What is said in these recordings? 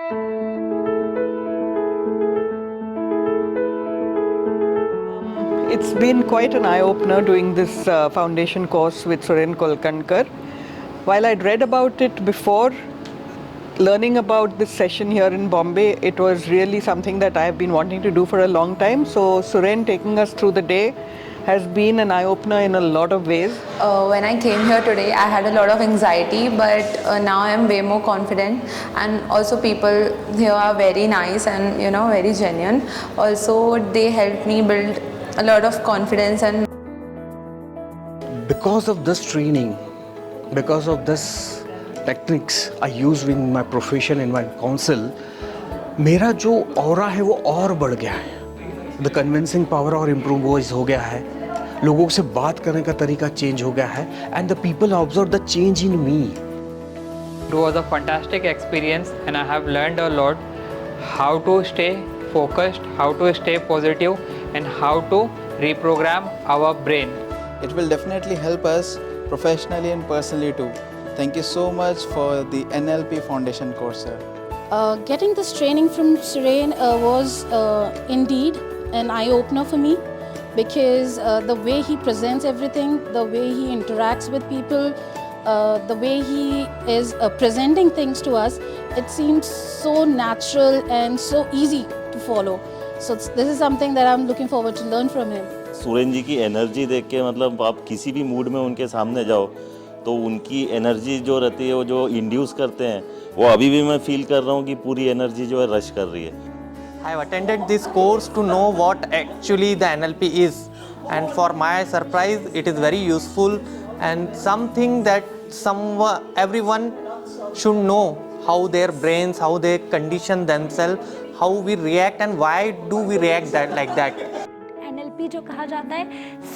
It's been quite an eye-opener doing this foundation course with Suren Kolkankar. While I'd read about it before, learning about this session here in Bombay, it was really something that I've been wanting to do for a long time. So Suren taking us through the day has been an eye-opener in a lot of ways. When I came here today, I had a lot of anxiety, but now I am way more confident. And also people here are very nice and very genuine. Also, they helped me build a lot of confidence. And because of this training, because of this techniques I use in my profession, in my counsel, मेरा जो aura है वो और बढ़ गया है. The convincing power और improve हो गया है. लोगों से बात करने का तरीका चेंज हो गया है. And the people observe the change in me. It was a fantastic experience and I have learned a lot how to stay focused, how to stay positive and how to reprogram our brain. It will definitely help us professionally and personally too. Thank you so much for the NLP Foundation course, sir. Getting this training from Suren was indeed an eye-opener for me, because the way he presents everything, the way he interacts with people, the way he is presenting things to us, it seems so natural and so easy to follow. So this is something that I'm looking forward to learn from him. Suren जी की energy देख के मतलब आप किसी भी mood में उनके सामने जाओ तो उनकी एनर्जी जो रहती है वो जो इंड्यूस करते हैं वो अभी भी मैं फील कर रहा हूँ कि पूरी एनर्जी जो है रश कर रही है. I have attended this course to know what actually the NLP is, and for my surprise it is very useful and something that everyone should know, how their brains, how they condition themselves, how we react and why do we react like that. NLP जो कहा जाता है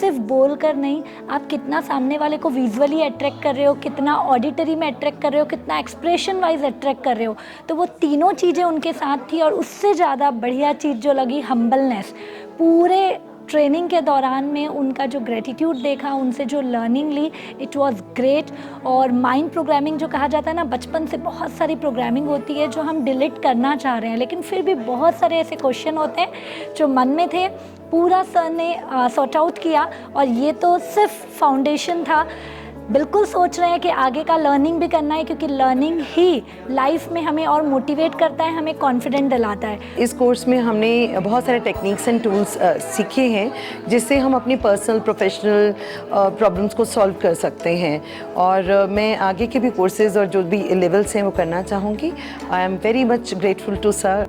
सिर्फ बोल कर नहीं, आप कितना सामने वाले को विजुअली अट्रैक्ट कर रहे हो, कितना ऑडिटरी में अट्रैक्ट कर रहे हो, कितना एक्सप्रेशन वाइज अट्रैक्ट कर रहे हो, तो वो तीनों चीज़ें उनके साथ थी. और उससे ज़्यादा बढ़िया चीज़ जो लगी, हम्बलनेस. पूरे ट्रेनिंग के दौरान में उनका जो ग्रेटिट्यूड देखा, उनसे जो लर्निंग ली, इट वाज ग्रेट. और माइंड प्रोग्रामिंग जो कहा जाता है ना, बचपन से बहुत सारी प्रोग्रामिंग होती है जो हम डिलीट करना चाह रहे हैं, लेकिन फिर भी बहुत सारे ऐसे क्वेश्चन होते हैं जो मन में थे, पूरा सर ने सॉर्ट आउट किया. और ये तो सिर्फ फाउंडेशन था. बिल्कुल सोच रहे हैं कि आगे का लर्निंग भी करना है, क्योंकि लर्निंग ही लाइफ में हमें और मोटिवेट करता है, हमें कॉन्फिडेंट दिलाता है. इस कोर्स में हमने बहुत सारे टेक्निक्स एंड टूल्स सीखे हैं जिससे हम अपनी पर्सनल प्रोफेशनल प्रॉब्लम्स को सॉल्व कर सकते हैं. और मैं आगे के भी कोर्सेज और जो भी लेवल्स हैं वो करना चाहूँगी. I am very much grateful to sir.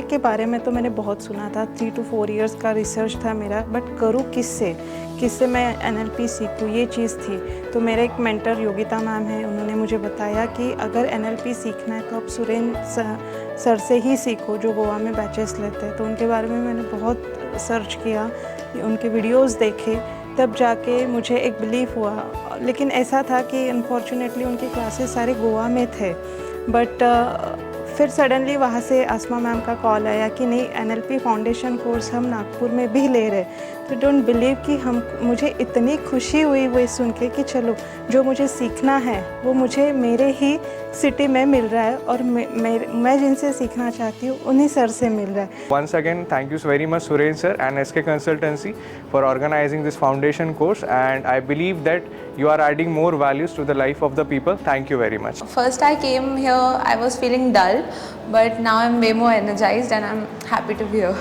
के बारे में तो मैंने बहुत सुना था, 3 to 4 years का रिसर्च था मेरा, बट करूँ किससे मैं NLP सीखूँ, ये चीज़ थी. तो मेरा एक मेंटर योगिता मैम है, उन्होंने मुझे बताया कि अगर NLP सीखना है तो आप सुरेन सर से ही सीखो जो गोवा में बैचेस लेते हैं. तो उनके बारे में मैंने बहुत सर्च किया, उनके वीडियोस देखे, तब जाके मुझे एक बिलीफ हुआ. लेकिन ऐसा था कि अनफॉर्चुनेटली उनके क्लासेस सारे गोवा में थे. बट फिर सडनली वहाँ से आसमा मैम का कॉल आया कि नहीं, NLP फाउंडेशन कोर्स हम नागपुर में भी ले रहे. तो डोंट बिलीव कि मुझे इतनी खुशी हुई वो सुन के कि चलो जो मुझे सीखना है वो मुझे मेरे ही सिटी में मिल रहा है, और मैं जिनसे सीखना चाहती हूँ उन्हीं सर से मिल रहा है. Once again, thank you very much Suren sir and SK Consultancy for organizing this foundation course, and I believe that you are adding more values to the life of the people. Thank you very much. First I came here, I was feeling dull, but now I'm way more energized and I'm happy to be here.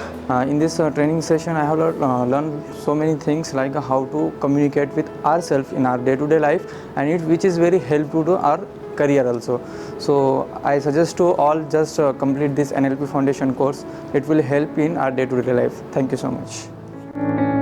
In this training session, I have learned so many things, like how to communicate with ourselves in our day-to-day life, and which is very helpful to our career also. So I suggest to all just complete this NLP Foundation course. It will help in our day-to-day life. Thank you so much.